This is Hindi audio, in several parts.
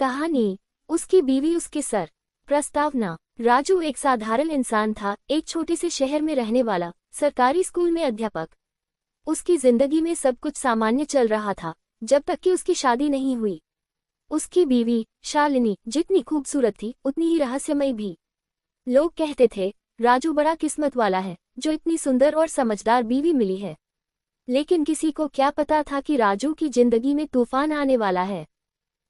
कहानी, उसकी बीवी उसके सर। प्रस्तावना। राजू एक साधारण इंसान था, एक छोटे से शहर में रहने वाला, सरकारी स्कूल में अध्यापक। उसकी जिंदगी में सब कुछ सामान्य चल रहा था, जब तक कि उसकी शादी नहीं हुई। उसकी बीवी, शालिनी, जितनी खूबसूरत थी उतनी ही रहस्यमयी भी। लोग कहते थे, राजू बड़ा किस्मत वाला है, जो इतनी सुंदर और समझदार बीवी मिली है। लेकिन किसी को क्या पता था कि राजू की जिंदगी में तूफान आने वाला है।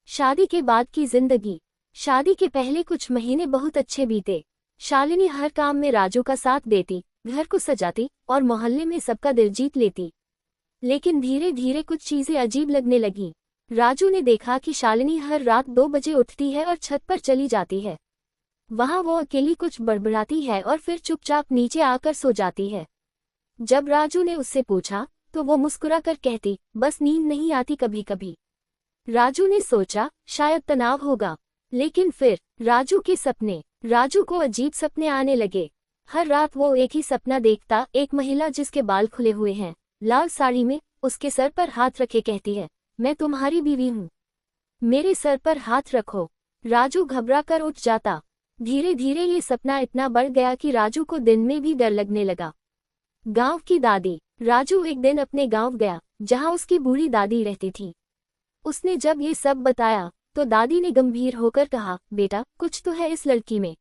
शादी के बाद की जिंदगी। शादी के पहले कुछ महीने बहुत अच्छे बीते। शालिनी हर काम में राजू का साथ देती, घर को सजाती और मोहल्ले में सबका दिल जीत लेती। लेकिन धीरे धीरे कुछ चीजें अजीब लगने लगी। राजू ने देखा कि शालिनी हर रात 2 बजे उठती है और छत पर चली जाती है। वहां वो अकेली कुछ बड़बड़ाती है और फिर चुपचाप नीचे आकर सो जाती है। जब राजू ने उससे पूछा तो वो मुस्कुराकर कहती, बस नींद नहीं आती कभी कभी। राजू ने सोचा, शायद तनाव होगा। लेकिन फिर राजू को अजीब सपने आने लगे। हर रात वो एक ही सपना देखता, एक महिला जिसके बाल खुले हुए हैं, लाल साड़ी में, उसके सर पर हाथ रखे कहती है, मैं तुम्हारी बीवी हूँ, मेरे सर पर हाथ रखो। राजू घबरा कर उठ जाता। धीरे धीरे ये सपना इतना बढ़ गया कि राजू को दिन में भी डर लगने लगा। गांव की दादी। राजू एक दिन अपने गांव गया, जहां उसकी बूढ़ी दादी रहती थी। उसने जब ये सब बताया तो दादी ने गंभीर होकर कहा, बेटा, कुछ तो है इस लड़की में,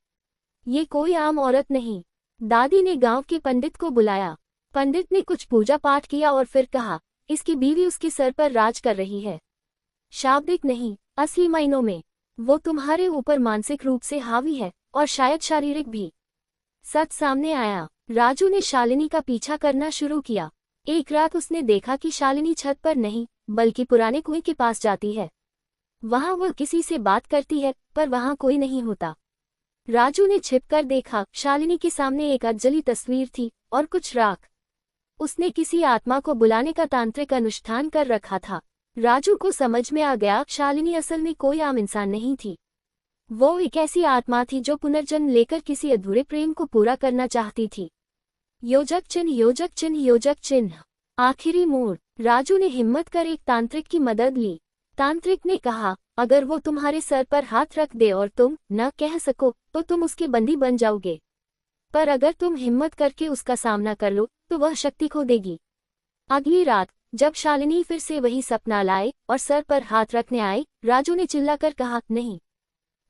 ये कोई आम औरत नहीं। दादी ने गांव के पंडित को बुलाया। पंडित ने कुछ पूजा पाठ किया और फिर कहा, इसकी बीवी उसके सर पर राज कर रही है। शाब्दिक नहीं, असली मायनों में वो तुम्हारे ऊपर मानसिक रूप से हावी है और शायद शारीरिक भी। सच सामने आया। राजू ने शालिनी का पीछा करना शुरू किया। एक रात उसने देखा कि शालिनी छत पर नहीं बल्कि पुराने कुएं के पास जाती है। वहां वो किसी से बात करती है, पर वहां कोई नहीं होता। राजू ने छिपकर देखा, शालिनी के सामने एक अधजली तस्वीर थी और कुछ राख। उसने किसी आत्मा को बुलाने का तांत्रिक अनुष्ठान कर रखा था। राजू को समझ में आ गया, शालिनी असल में कोई आम इंसान नहीं थी। वो एक ऐसी आत्मा थी जो पुनर्जन्म लेकर किसी अधूरे प्रेम को पूरा करना चाहती थी। योजक चिन्ह, योजक चिन्ह, योजक चिन्ह। आखिरी मोड़। राजू ने हिम्मत कर एक तांत्रिक की मदद ली। तांत्रिक ने कहा, अगर वो तुम्हारे सर पर हाथ रख दे और तुम न कह सको तो तुम उसके बंदी बन जाओगे, पर अगर तुम हिम्मत करके उसका सामना कर लो तो वह शक्ति खो देगी। अगली रात जब शालिनी फिर से वही सपना लाए और सर पर हाथ रखने आई, राजू ने चिल्लाकर कहा, नहीं,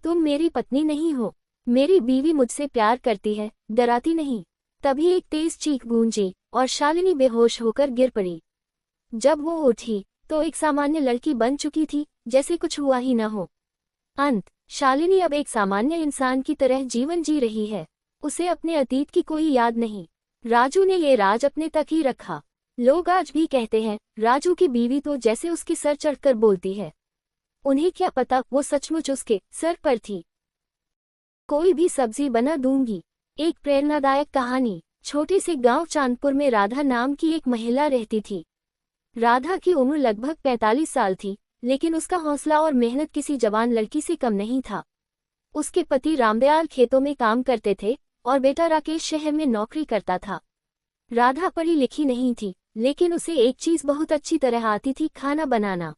तुम मेरी पत्नी नहीं हो, मेरी बीवी मुझसे प्यार करती है, डराती नहीं। तभी एक तेज चीख गूंजी और शालिनी बेहोश होकर गिर पड़ी। जब वो उठी तो एक सामान्य लड़की बन चुकी थी, जैसे कुछ हुआ ही न हो। अंत। शालिनी अब एक सामान्य इंसान की तरह जीवन जी रही है। उसे अपने अतीत की कोई याद नहीं। राजू ने ये राज अपने तक ही रखा। लोग आज भी कहते हैं, राजू की बीवी तो जैसे उसके सर चढ़कर बोलती है। उन्हें क्या पता वो सचमुच उसके सर पर थी। कोई भी सब्जी बना दूंगी। एक प्रेरणादायक कहानी। छोटे से गांव चांदपुर में राधा नाम की एक महिला रहती थी। राधा की उम्र लगभग 45 साल थी, लेकिन उसका हौसला और मेहनत किसी जवान लड़की से कम नहीं था। उसके पति रामदयाल खेतों में काम करते थे और बेटा राकेश शहर में नौकरी करता था। राधा पढ़ी लिखी नहीं थी, लेकिन उसे एक चीज बहुत अच्छी तरह आती थी, खाना बनाना।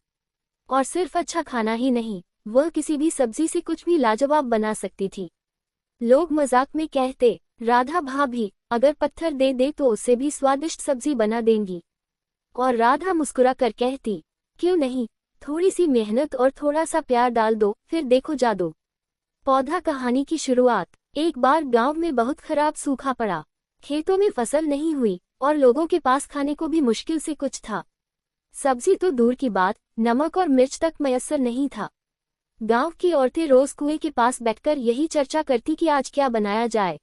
और सिर्फ अच्छा खाना ही नहीं, वह किसी भी सब्जी से कुछ भी लाजवाब बना सकती थी। लोग मजाक में कहते, राधा भाभी, अगर पत्थर दे दे तो उससे भी स्वादिष्ट सब्जी बना देंगी। और राधा मुस्कुराकर कहती, क्यों नहीं, थोड़ी सी मेहनत और थोड़ा सा प्यार डाल दो, फिर देखो जादू। पौधा। कहानी की शुरुआत। एक बार गांव में बहुत खराब सूखा पड़ा। खेतों में फसल नहीं हुई और लोगों के पास खाने को भी मुश्किल से कुछ था। सब्जी तो दूर की बात, नमक और मिर्च तक मयस्सर नहीं था। गांव की औरतें रोज कुएं के पास बैठकर यही चर्चा करती कि आज क्या बनाया जाए।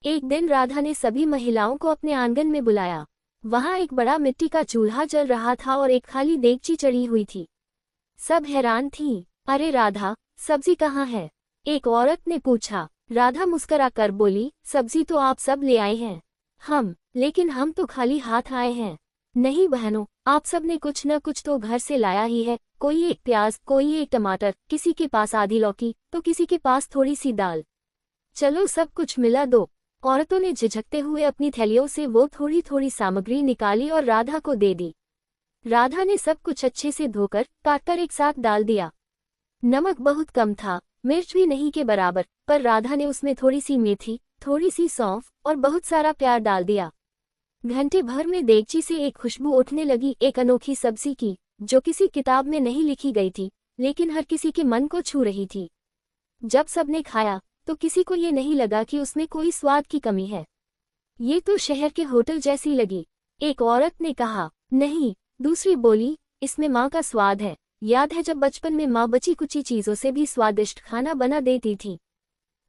एक दिन राधा ने सभी महिलाओं को अपने आंगन में बुलाया। वहां एक बड़ा मिट्टी का चूल्हा जल रहा था और एक खाली देगची चढ़ी हुई थी। सब हैरान थीं। अरे राधा, सब्जी कहाँ है? एक औरत ने पूछा। राधा मुस्कुराकर बोली, सब्जी तो आप सब ले आए हैं, लेकिन हम तो खाली हाथ आए हैं। नहीं बहनों, आप सब ने कुछ न कुछ तो घर से लाया ही है। कोई एक प्याज, कोई एक टमाटर, किसी के पास आधी लौकी तो किसी के पास थोड़ी सी दाल। चलो सब कुछ मिला दो। औरतों ने झिझकते हुए अपनी थैलियों से वो थोड़ी थोड़ी सामग्री निकाली और राधा को दे दी। राधा ने सब कुछ अच्छे से धोकर काटकर एक साथ डाल दिया। नमक बहुत कम था, मिर्च भी नहीं के बराबर, पर राधा ने उसमें थोड़ी सी मेथी, थोड़ी सी सौंफ और बहुत सारा प्यार डाल दिया। घंटे भर में देगची से एक खुशबू उठने लगी, एक अनोखी सब्जी की, जो किसी किताब में नहीं लिखी गई थी, लेकिन हर किसी के मन को छू रही थी। जब सबने खाया तो किसी को ये नहीं लगा कि उसमें कोई स्वाद की कमी है। ये तो शहर के होटल जैसी लगी, एक औरत ने कहा। नहीं, दूसरी बोली, इसमें माँ का स्वाद है। याद है जब बचपन में माँ बची कुची चीजों से भी स्वादिष्ट खाना बना देती थी।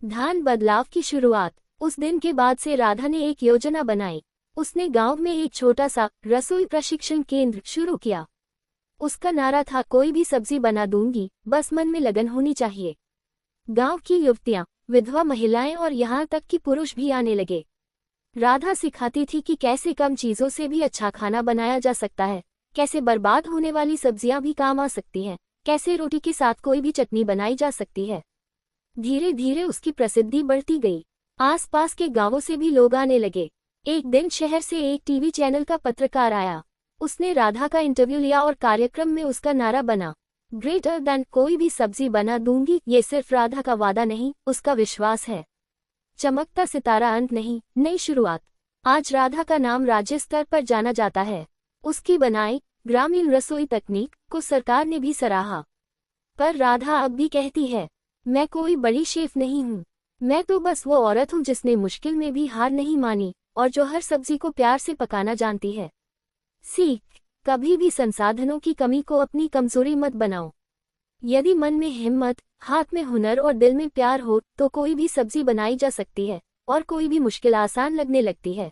ध्यान बदलाव की शुरुआत। उस दिन के बाद से राधा ने एक योजना बनाई। उसने गांव में एक छोटा सा रसोई प्रशिक्षण केंद्र शुरू किया। उसका नारा था, कोई भी सब्जी बना दूंगी, बस मन में लगन होनी चाहिए। गांव की युवतियां, विधवा महिलाएं और यहाँ तक कि पुरुष भी आने लगे। राधा सिखाती थी कि कैसे कम चीजों से भी अच्छा खाना बनाया जा सकता है, कैसे बर्बाद होने वाली सब्जियां भी काम आ सकती हैं, कैसे रोटी के साथ कोई भी चटनी बनाई जा सकती है। धीरे धीरे उसकी प्रसिद्धि बढ़ती गई। आसपास के गांवों से भी लोग आने लगे। एक दिन शहर से एक टीवी चैनल का पत्रकार आया। उसने राधा का इंटरव्यू लिया और कार्यक्रम में उसका नारा बना, ग्रेटर देन कोई भी सब्जी बना दूंगी। ये सिर्फ राधा का वादा नहीं, उसका विश्वास है। चमकता सितारा अंत नहीं, नई शुरुआत। आज राधा का नाम राज्य स्तर पर जाना जाता है। उसकी बनाई ग्रामीण रसोई तकनीक को सरकार ने भी सराहा। पर राधा अब भी कहती है, मैं कोई बड़ी शेफ नहीं हूँ, मैं तो बस वो औरत हूँ जिसने मुश्किल में भी हार नहीं मानी और जो हर सब्जी को प्यार से पकाना जानती है। सीख, कभी भी संसाधनों की कमी को अपनी कमजोरी मत बनाओ। यदि मन में हिम्मत, हाथ में हुनर और दिल में प्यार हो तो कोई भी सब्जी बनाई जा सकती है और कोई भी मुश्किल आसान लगने लगती है।